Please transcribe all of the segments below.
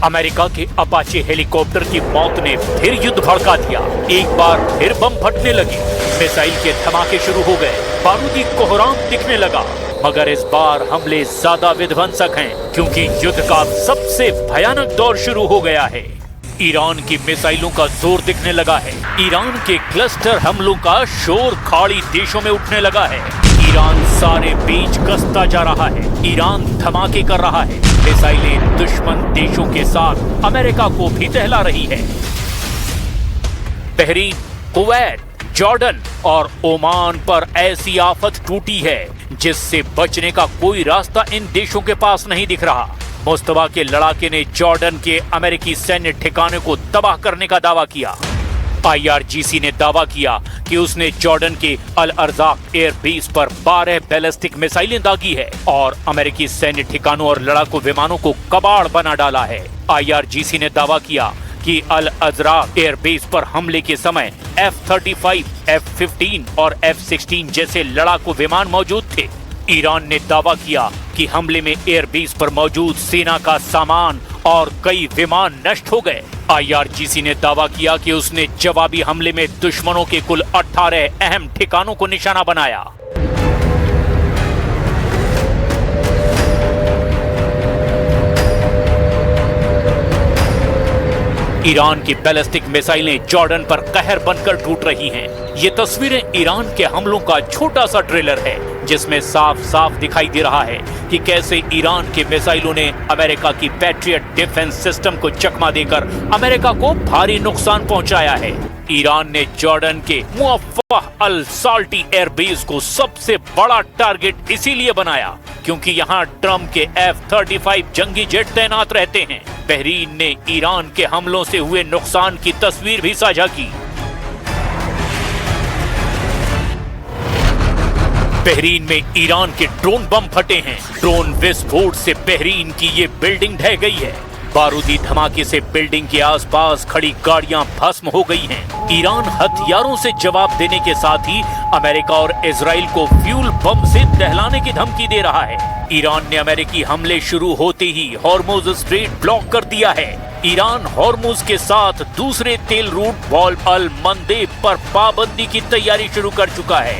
America के Apache helicopter की मौत ने फिर युद्ध भड़का दिया। एक बार फिर बम फटने लगे, मिसाइल के धमाके शुरू हो गए, बारूदी कोहराम दिखने लगा। मगर इस बार हमले ज्यादा विध्वंसक हैं, क्योंकि युद्ध का सबसे भयानक दौर शुरू हो गया है। ईरान की मिसाइलों का जोर दिखने लगा है। ईरान के क्लस्टर हमलों का शोर खाड़ी देशों में उठने लगा है। ईरान सारे बीच कसता जा रहा है। ईरान धमाके कर रहा है। मिसाइलें दुश्मन देशों के साथ अमेरिका को भी दहला रही है। बहरीन, कुवैत, जॉर्डन और ओमान पर ऐसी आफत टूटी है जिससे बचने का कोई रास्ता इन देशों के पास नहीं दिख रहा। मुस्तफा के लड़ाके ने जॉर्डन के अमेरिकी सैन्य ठिकाने को तबाह करने का दावा किया। IRGC ने दावा किया कि उसने जॉर्डन के अल अर्जाक एयरबेस पर 12 बैलिस्टिक मिसाइलें दागी है और अमेरिकी सैन्य ठिकानों और लड़ाकू विमानों को कबाड़ बना डाला है। IRGC ने दावा किया कि अल अर्जाक एयरबेस पर हमले के समय F-35, F-15 और F-16 जैसे लड़ाकू विमान मौजूद थे। ईरान ने दावा किया कि हमले में एयरबेस पर मौजूद सेना का सामान और कई विमान नष्ट हो गए। IRGC ने दावा किया कि उसने जवाबी हमले में दुश्मनों के कुल 18 अहम ठिकानों को निशाना बनाया। ईरान की बैलिस्टिक मिसाइलें जॉर्डन पर कहर बनकर टूट रही हैं। ये तस्वीरें ईरान के हमलों का छोटा सा ट्रेलर है, जिसमें साफ साफ दिखाई दे रहा है कि कैसे ईरान के मिसाइलों ने अमेरिका की पैट्रियट डिफेंस सिस्टम को चकमा देकर अमेरिका को भारी नुकसान पहुंचाया है। ईरान ने जॉर्डन के मुअफ्फह अल साल्टी एयरबेस को सबसे बड़ा टारगेट इसीलिए बनाया क्योंकि यहाँ ट्रम्प के F-35 जंगी जेट तैनात रहते हैं। बहरीन ने ईरान के हमलों से हुए नुकसान की तस्वीर भी साझा की। बहरीन में ईरान के ड्रोन बम फटे हैं। ड्रोन विस्फोट से बहरीन की ये बिल्डिंग ढह गई है। बारूदी धमाके से बिल्डिंग के आसपास खड़ी गाड़ियां भस्म हो गई हैं। ईरान हथियारों से जवाब देने के साथ ही अमेरिका और इजराइल को फ्यूल बम से दहलाने की धमकी दे रहा है। ईरान ने अमेरिकी हमले शुरू होते ही हॉर्मुज स्ट्रेट ब्लॉक कर दिया है। ईरान हॉर्मुज के साथ दूसरे तेल रूट बाब अल मंदेब पर पाबंदी की तैयारी शुरू कर चुका है।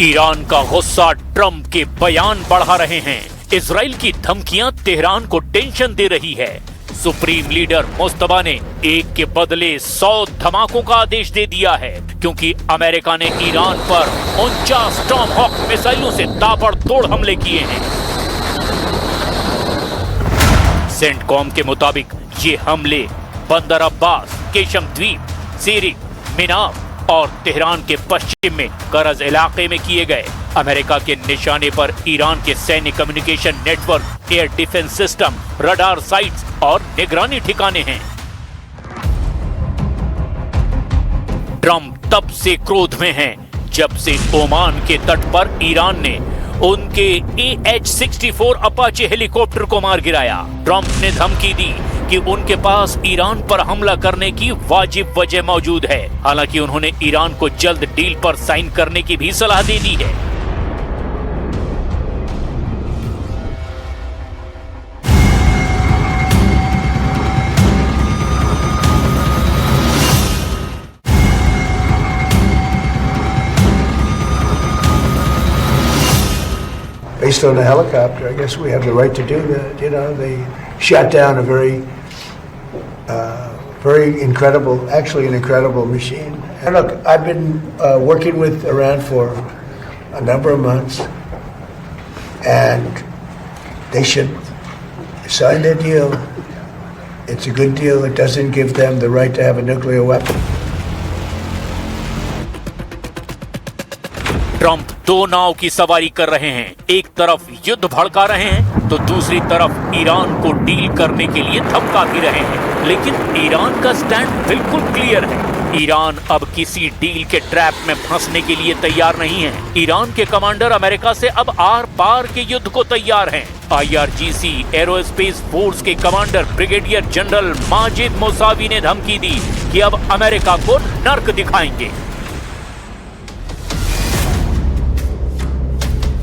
ईरान का गुस्सा ट्रम्प के बयान बढ़ा रहे हैं। इजराइल की धमकियां तेहरान को टेंशन दे रही है। सुप्रीम लीडर मुस्तफा ने एक के बदले 100 धमाकों का आदेश दे दिया है क्योंकि अमेरिका ने ईरान पर 49 टॉमहॉक मिसाइलों से ताबड़तोड़ हमले किए हैं। सेंटकॉम के मुताबिक ये हमले बंदर अब्बास, केशम द्वीप, सीरिक, मिनाब और तेहरान के पश्चिम में करज इलाके में किए गए। अमेरिका के निशाने पर ईरान के सैन्य communication network, air defence system, radar sites और निगरानी ठिकाने हैं। ट्रम्प तब से क्रोध में हैं जब से ओमान के तट पर ईरान ने उनके AH-64 अपाचे हेलीकॉप्टर को मार गिराया। ट्रम्प ने धमकी दी कि उनके पास ईरान पर हमला करने की वाजिब वजह मौजूद है। हालांकि उन्होंने ईरान को जल्द डील पर साइन करने की भी सलाह दे दी है। Based on the helicopter, I guess we have the right to do that. You know, they shot down a very incredible, actually an incredible machine. And look, I've been working with Iran for a number of months, and they should sign their deal. It's a good deal. It doesn't give them the right to have a nuclear weapon. Trump दो नाव की सवारी कर रहे हैं। एक तरफ युद्ध भड़का रहे हैं तो दूसरी तरफ ईरान को डील करने के लिए धमका भी रहे हैं। लेकिन ईरान का स्टैंड बिल्कुल क्लियर है। ईरान अब किसी डील के ट्रैप में फंसने के लिए तैयार नहीं है। ईरान के कमांडर अमेरिका से अब आर पार के युद्ध को तैयार हैं। IRGC एरोस्पेस फोर्स के commander brigadier general Majid Mousavi ने धमकी दी कि अब अमेरिका को नर्क दिखाएंगे।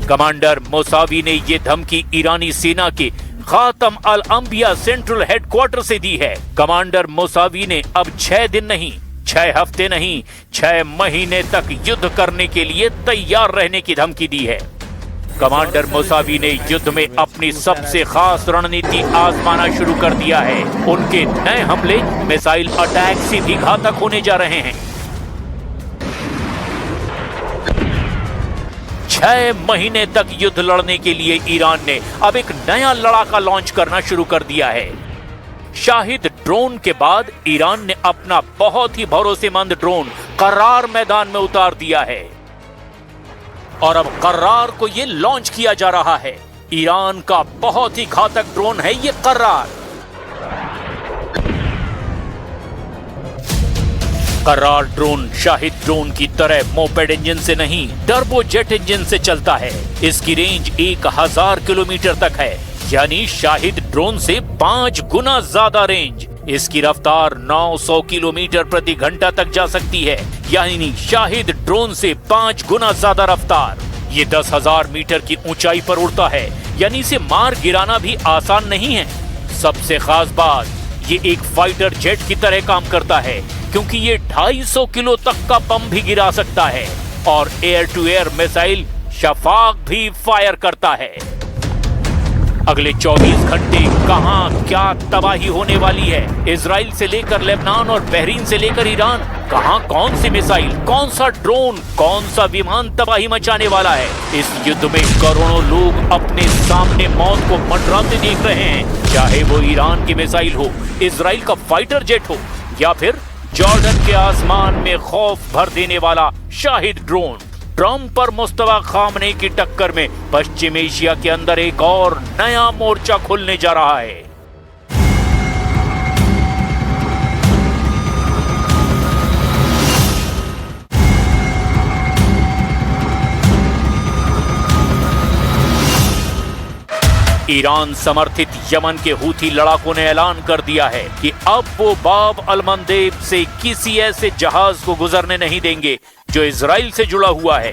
कमांडर मोसावी ने ये धमकी ईरानी सेना के खातम अल अंबिया सेंट्रल हेडक्वार्टर से दी है। कमांडर मोसावी ने अब 6 दिन नहीं, 6 हफ्ते नहीं, 6 महीने तक युद्ध करने के लिए तैयार रहने की धमकी दी है। कमांडर मोसावी ने युद्ध में अपनी सबसे खास रणनीति आजमाना शुरू कर दिया है। उनके नए हमले मिसाइल अटैक से भी घातक होने जा रहे हैं। 6 महीने तक युद्ध लड़ने के लिए ईरान ने अब एक नया लड़ाका लॉन्च करना शुरू कर दिया है। शाहिद ड्रोन के बाद ईरान ने अपना बहुत ही भरोसेमंद ड्रोन कर्रार मैदान में उतार दिया है और अब कर्रार को ये लॉन्च किया जा रहा है। ईरान का बहुत ही घातक ड्रोन है ये कर्रार। कर्रार ड्रोन शाहिद ड्रोन की तरह मोपेड इंजन से नहीं, टर्बोजेट इंजन से चलता है। इसकी रेंज 1000 किलोमीटर तक है, यानी शाहिद ड्रोन से 5 गुना ज्यादा रेंज। इसकी रफ्तार 900 किलोमीटर प्रति घंटा तक जा सकती है, यानी शाहिद ड्रोन से 5 गुना ज्यादा रफ्तार। ये 10,000 मीटर की ऊंचाई पर उड़ता है, यानी इसे मार गिराना भी आसान नहीं है। सबसे खास बात, ये एक फाइटर जेट की तरह काम करता है, क्योंकि ये 250 किलो तक का बम भी गिरा सकता है और air to air missile Shafaq भी फायर करता है। अगले 24 घंटे कहां क्या तबाही होने वाली है, इजराइल से लेकर लेबनान और बहरीन से लेकर ईरान, कहां कौन सी मिसाइल, कौन सा ड्रोन, कौन सा विमान तबाही मचाने वाला है। इस युद्ध में करोड़ों लोग अपने सामने मौत को मंडराते देख रहे हैं, चाहे वो ईरान की मिसाइल हो, इजराइल का फाइटर जेट हो या फिर जॉर्डन के आसमान में खौफ भर देने वाला शाहिद ड्रोन। ट्रंप और मुस्तफा खामनेई की टक्कर में पश्चिम एशिया के अंदर एक और नया मोर्चा खुलने जा रहा है। ईरान समर्थित यमन के हूथी लड़ाकों ने ऐलान कर दिया है कि अब वो बाब अल मंदेब से किसी ऐसे जहाज को गुजरने नहीं देंगे जो इजराइल से जुड़ा हुआ है।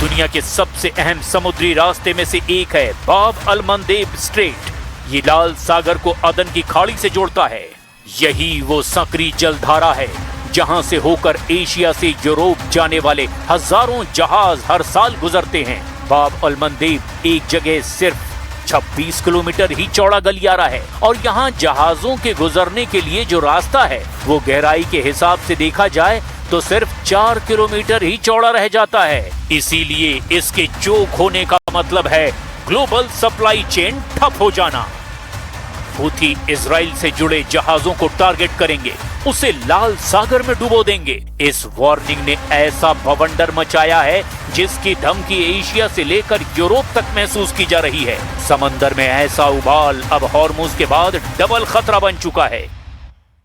दुनिया के सबसे अहम समुद्री रास्ते में से एक है बाब अल मंदेब स्ट्रेट। ये लाल सागर को अदन की खाड़ी से जोड़ता है। यही वो संकरी जलधारा है जहां से होकर एशिया से यूरोप जाने वाले हजारों जहाज हर साल गुजरते हैं। बाब अल मंदेब एक जगह सिर्फ 26 किलोमीटर ही चौड़ा गलियारा है और यहाँ जहाजों के गुजरने के लिए जो रास्ता है वो गहराई के हिसाब से देखा जाए तो सिर्फ 4 किलोमीटर ही चौड़ा रह जाता है। इसीलिए इसके चोक होने का मतलब है ग्लोबल सप्लाई चेन ठप हो जाना। हूथी इजराइल से जुड़े जहाजों को टारगेट करेंगे, उसे लाल सागर में डुबो देंगे। इस वार्निंग ने ऐसा बवंडर मचाया है जिसकी धमकी एशिया से लेकर यूरोप तक महसूस की जा रही है। समंदर में ऐसा उबाल अब हॉर्मुज के बाद डबल खतरा बन चुका है।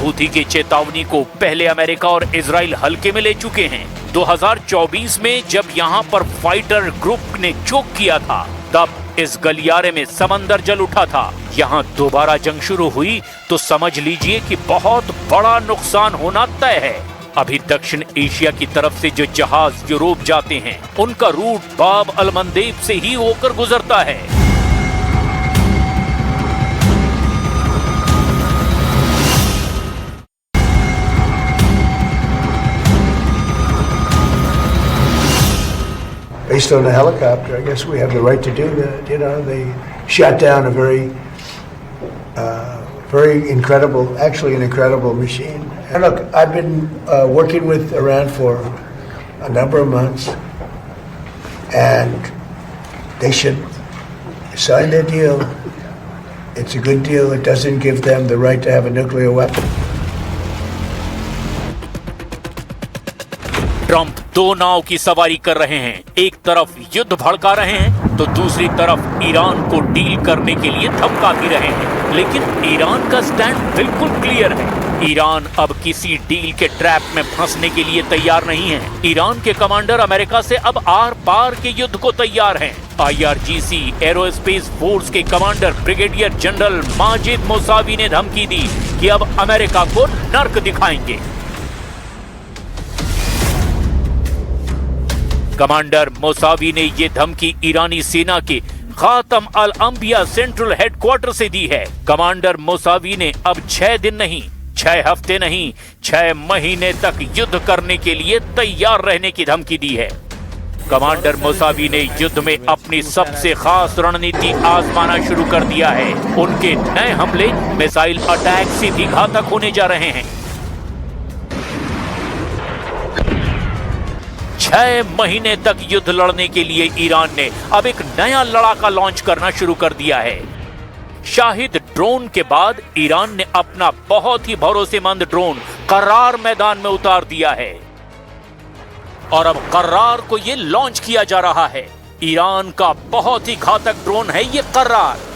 हूथी की चेतावनी को पहले अमेरिका और इजराइल हल्के में ले चुके हैं। 2024 में जब यहाँ पर फाइटर ग्रुप ने चोक किया था तब इस गलियारे में समंदर जल उठा था। यहाँ दोबारा जंग शुरू हुई तो समझ लीजिए कि बहुत बड़ा नुकसान होना तय है। अभी दक्षिण एशिया की तरफ से जो जहाज यूरोप जाते हैं उनका रूट बाब अल मंदेब से ही होकर गुजरता है। based on a helicopter. I guess we have the right to do that. You know, they shot down a very incredible, actually an incredible machine. And look, I've been working with Iran for a number of months, and they should sign their deal. It's a good deal. It doesn't give them the right to have a nuclear weapon. Trump दो नाव की सवारी कर रहे हैं। एक तरफ युद्ध भड़का रहे हैं तो दूसरी तरफ ईरान को डील करने के लिए धमका भी रहे हैं। लेकिन ईरान का स्टैंड बिल्कुल क्लियर है। ईरान अब किसी डील के ट्रैप में फंसने के लिए तैयार नहीं है। ईरान के कमांडर अमेरिका से अब आर पार के युद्ध को तैयार हैं। IRGC एरोस्पेस फोर्स के commander brigadier general Majid Mousavi ने धमकी दी कि अब अमेरिका को नर्क दिखाएंगे। कमांडर मोसावी ने ये धमकी ईरानी सेना के खातम अल अंबिया सेंट्रल हेडक्वार्टर से दी है। कमांडर मोसावी ने अब 6 दिन नहीं, 6 हफ्ते नहीं, 6 महीने तक युद्ध करने के लिए तैयार रहने की धमकी दी है। कमांडर मोसावी ने युद्ध में अपनी सबसे खास रणनीति आजमाना शुरू कर दिया है। उनके नए हमले मिसाइल अटैक से भी घातक होने जा रहे हैं। 6 महीने तक युद्ध लड़ने के लिए ईरान ने अब एक नया लड़ाका लॉन्च करना शुरू कर दिया है। शाहिद ड्रोन के बाद ईरान ने अपना बहुत ही भरोसेमंद ड्रोन कर्रार मैदान में उतार दिया है और अब कर्रार को ये लॉन्च किया जा रहा है। ईरान का बहुत ही घातक ड्रोन है ये कर्रार।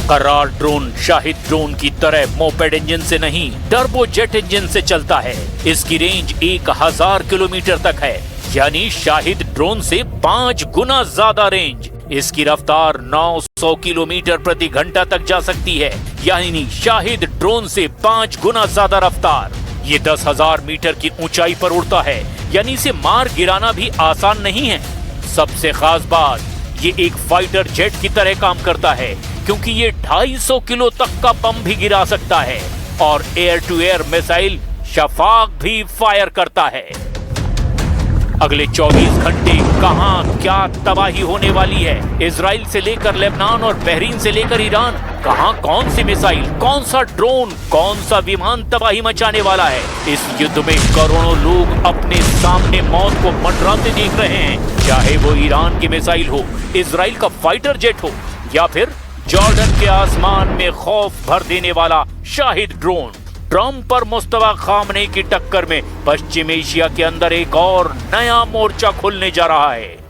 कर्रार ड्रोन शाहिद ड्रोन की तरह मोपेड इंजन से नहीं, टर्बो जेट इंजन से चलता है। इसकी रेंज 1000 किलोमीटर तक है, यानी शाहिद ड्रोन से 5 गुना ज्यादा रेंज। इसकी रफ्तार 900 किलोमीटर प्रति घंटा तक जा सकती है, यानी शाहिद ड्रोन से 5 गुना ज्यादा रफ्तार। ये 10,000 मीटर की ऊंचाई पर उड़ता है, यानी इसे मार गिराना भी आसान नहीं है। सबसे खास बात, ये एक फाइटर जेट की तरह काम करता है, क्योंकि ये 250 किलो तक का बम भी गिरा सकता है और air to air missile Shafaq भी फायर करता है। अगले 24 घंटे कहां क्या तबाही होने वाली है, इजराइल से लेकर लेबनान और बहरीन से लेकर ईरान, कहां कौन सी मिसाइल, कौन सा ड्रोन, कौन सा विमान तबाही मचाने वाला है। इस युद्ध में करोड़ों लोग अपने सामने मौत को मंडराते देख रहे हैं, चाहे वो ईरान की मिसाइल हो, इजराइल का फाइटर जेट हो या फिर जॉर्डन के आसमान में खौफ भर देने वाला शाहिद ड्रोन। ट्रंप और मुस्तफा खामनेई की टक्कर में पश्चिम एशिया के अंदर एक और नया मोर्चा खुलने जा रहा है।